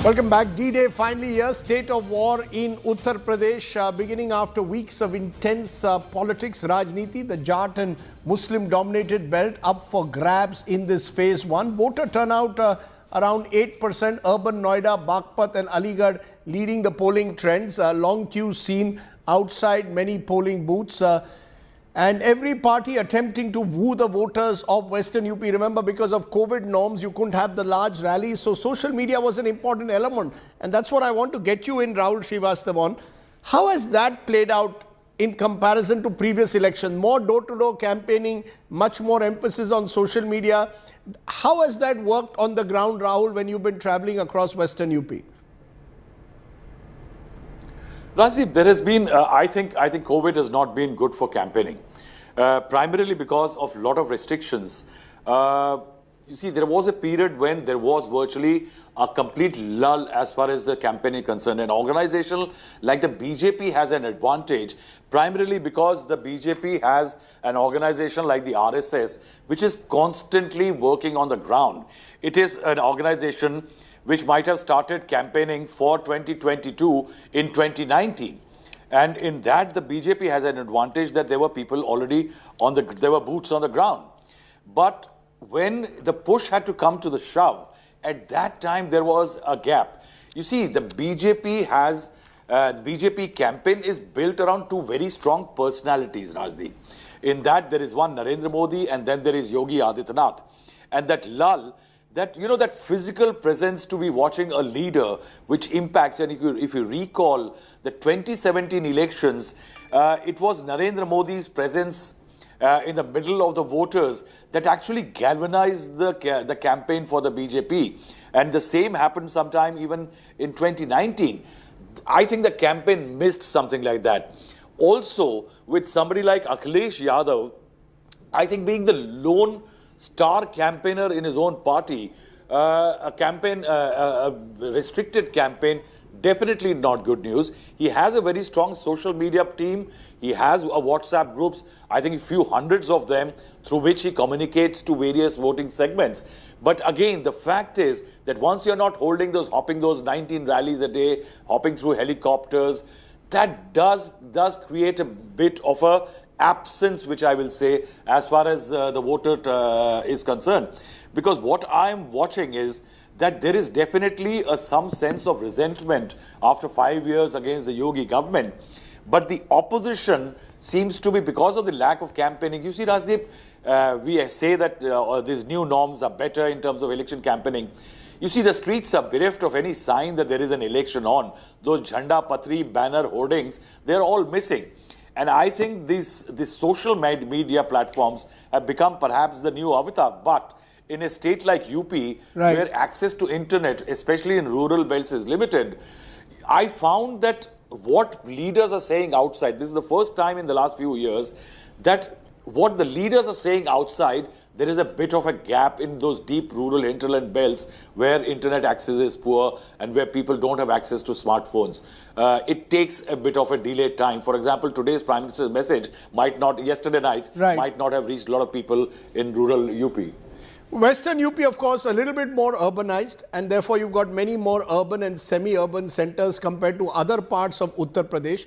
Welcome back. D-Day finally here. State of war in Uttar Pradesh, beginning after weeks of intense politics, Rajniti. The Jat and Muslim-dominated belt up for grabs in this phase one. Voter turnout around 8%. Urban Noida, Bagpat and Aligarh leading the polling trends. Long queues seen outside many polling booths. And every party attempting to woo the voters of Western UP. Remember, because of COVID norms, you couldn't have the large rallies. So social media was an important element. And that's what I want to get you in, Rahul Srivastav, on. How has that played out in comparison to previous elections? More door-to-door campaigning, much more emphasis on social media. How has that worked on the ground, Rahul, when you've been traveling across Western UP? Rajdeep, there has been, I think COVID has not been good for campaigning, primarily because of a lot of restrictions. You see, there was a period when there was virtually a complete lull as far as the campaigning is concerned. An organization like the BJP has an advantage, primarily because the BJP has an organization like the RSS, which is constantly working on the ground. It is an organization which might have started campaigning for 2022 in 2019. And in that, the BJP has an advantage that there were people already there were boots on the ground. But when the push had to come to the shove, at that time there was a gap. You see, the BJP campaign is built around two very strong personalities, Rajdeep. In that, there is one Narendra Modi and then there is Yogi Adityanath. And that lull, that physical presence to be watching a leader which impacts, and if you recall the 2017 elections, it was Narendra Modi's presence in the middle of the voters that actually galvanized the campaign for the BJP. And the same happened sometime even in 2019. I think the campaign missed something like that. Also, with somebody like Akhilesh Yadav, I think being the lone star campaigner in his own party, a restricted campaign, definitely not good news. He has a very strong social media team. He has a WhatsApp groups, I think a few hundreds of them, through which he communicates to various voting segments. But again, the fact is that once you're not holding hopping those 19 rallies a day, hopping through helicopters, that does create a bit of a absence, which I will say, as far as the voter is concerned. Because what I'm watching is that there is definitely some sense of resentment after 5 years against the Yogi government. But the opposition seems to be, because of the lack of campaigning. You see, Rajdeep, we say that these new norms are better in terms of election campaigning. You see, the streets are bereft of any sign that there is an election on. Those Jhanda Patri banner hoardings, they're all missing. And I think these social media platforms have become perhaps the new avatar. But in a state like UP, where access to internet, especially in rural belts, is limited, I found that what leaders are saying outside, this is the first time in the last few years that what the leaders are saying outside, there is a bit of a gap in those deep rural hinterland belts where internet access is poor and where people don't have access to smartphones. It takes a bit of a delayed time. For example, today's Prime Minister's message yesterday night's might not have reached a lot of people in rural UP. Western UP, of course, a little bit more urbanized, and therefore you've got many more urban and semi-urban centers compared to other parts of Uttar Pradesh.